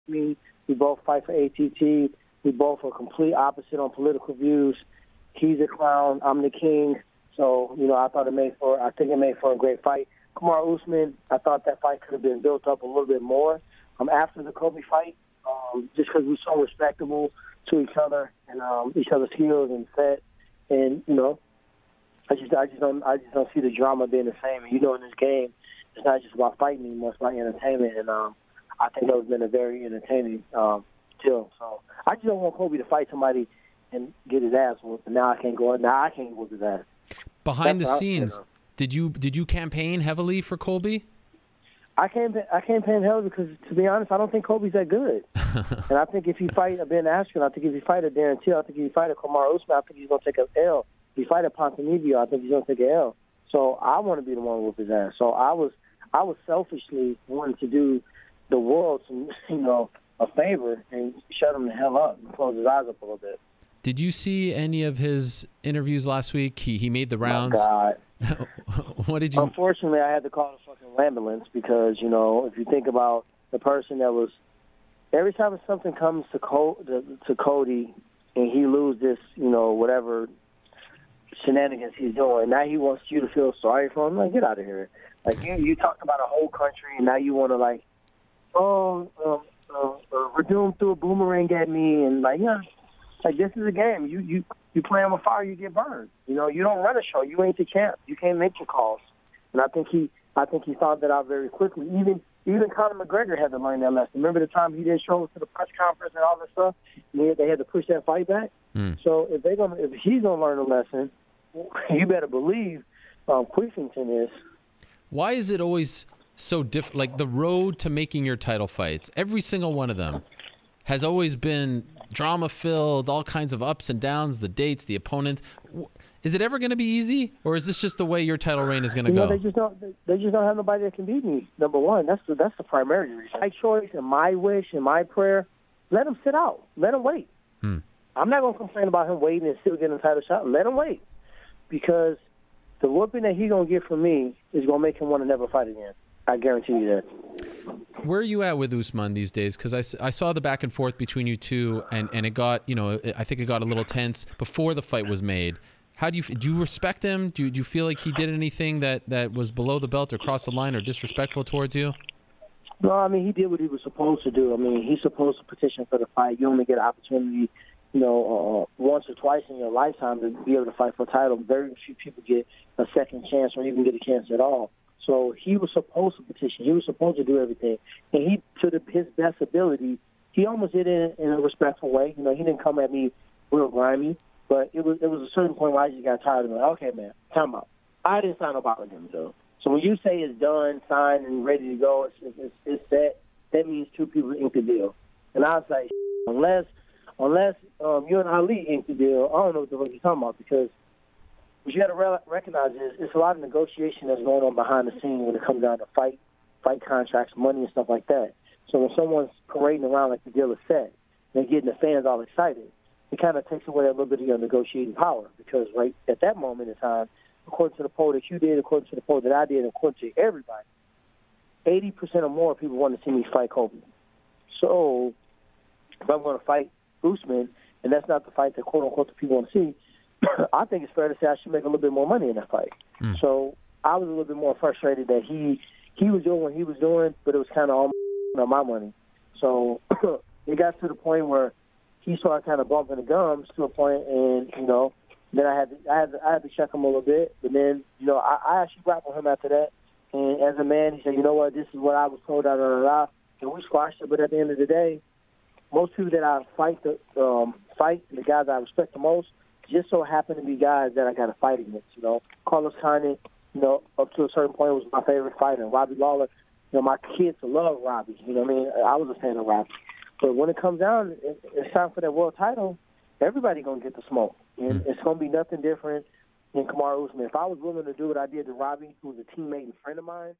me. We both fight for ATT. We both are complete opposite on political views. He's a clown. I'm the king. So, I thought I think it made for a great fight. Kamaru Usman, I thought that fight could have been built up a little bit more after the Colby fight, just because we're so respectable to each other and each other's heels and set. And, I just don't see the drama being the same. And, in this game, it's not just about fighting anymore, it's about entertainment. And I think that has been a very entertaining deal. So I just don't want Colby to fight somebody and get his ass whooped. And now I can't whoop his ass. Behind the scenes, did you campaign heavily for Colby? I campaign heavily because, to be honest, I don't think Colby's that good. And I think if you fight a Ben Askren, I think if you fight a Darren Till, I think if you fight a Kamaru Usman, I think he's going to take an L. If you fight a Ponzinibbio, I think he's going to take an L. So I want to be the one to whoop his ass. So I was selfishly wanting to do the world some, a favor and shut him the hell up and close his eyes up a little bit. Did you see any of his interviews last week? He made the rounds. Oh, God. What did you... Unfortunately, I had to call the fucking ambulance because, if you think about the person that was... Every time something comes to Cody and he loses this, whatever shenanigans he's doing, now he wants you to feel sorry for him. Like, get out of here. Like, you talked about a whole country and now you want to, we're doomed through a boomerang at me and, like, this is a game. You play on fire, you get burned. You don't run a show. You ain't the champ. You can't make your calls. And I think he found that out very quickly. Even Conor McGregor had to learn that lesson. Remember the time he didn't show up to the press conference and all that stuff? And they had to push that fight back. So if he's gonna learn a lesson, you better believe Covington is. Why is it always so different? Like the road to making your title fights, every single one of them has always been drama-filled, all kinds of ups and downs, the dates, the opponents. Is it ever going to be easy, or is this just the way your title reign is going to go? They just don't have nobody that can beat me. Number one, that's the primary reason. My choice and my wish and my prayer, let him sit out. Let him wait. I'm not going to complain about him waiting and still getting a title shot. Let him wait, because the whooping that he's going to get from me is going to make him want to never fight again. I guarantee you that. Where are you at with Usman these days? Because I saw the back and forth between you two, and it got, I think it got a little tense before the fight was made. How do you respect him? Do you feel like he did anything that was below the belt or crossed the line or disrespectful towards you? No, I mean, he did what he was supposed to do. I mean, he's supposed to petition for the fight. You only get an opportunity, once or twice in your lifetime to be able to fight for a title. Very few people get a second chance or even get a chance at all. So he was supposed to petition. He was supposed to do everything. And he, to his best ability, he almost did it in a respectful way. He didn't come at me real grimy. But it was a certain point where I just got tired of it. Okay, man, time out. I didn't sign up with him, though. So when you say it's done, signed, and ready to go, it's set, that means two people ink the deal. And I was like, unless you and Ali ink the deal, I don't know what the fuck you're talking about, because what you got to recognize is it's a lot of negotiation that's going on behind the scenes when it comes down to fight contracts, money, and stuff like that. So when someone's parading around like the deal is set, they're getting the fans all excited, it kind of takes away a little bit of your negotiating power, because right at that moment in time, according to the poll that you did, according to the poll that I did, according to everybody, 80% or more people want to see me fight Colby. So if I'm going to fight Usman, and that's not the fight that quote-unquote the people want to see, I think it's fair to say I should make a little bit more money in that fight. So I was a little bit more frustrated that he was doing what he was doing, but it was kind of all my money. So it got to the point where he started kind of bumping the gums to a point, and then I had to check him a little bit. But then I actually rapped with him after that, and as a man, he said, you know what, this is what I was told, and we squashed it. But at the end of the day, most people that I fight, the guys I respect the most, just so happen to be guys that I got to fight against. Carlos Condit, up to a certain point was my favorite fighter. Robbie Lawler, my kids love Robbie. I mean, I was a fan of Robbie. But when it comes down, it's time for that world title. Everybody gonna get the smoke, and it's gonna be nothing different than Kamaru Usman. If I was willing to do what I did to Robbie, who was a teammate and friend of mine,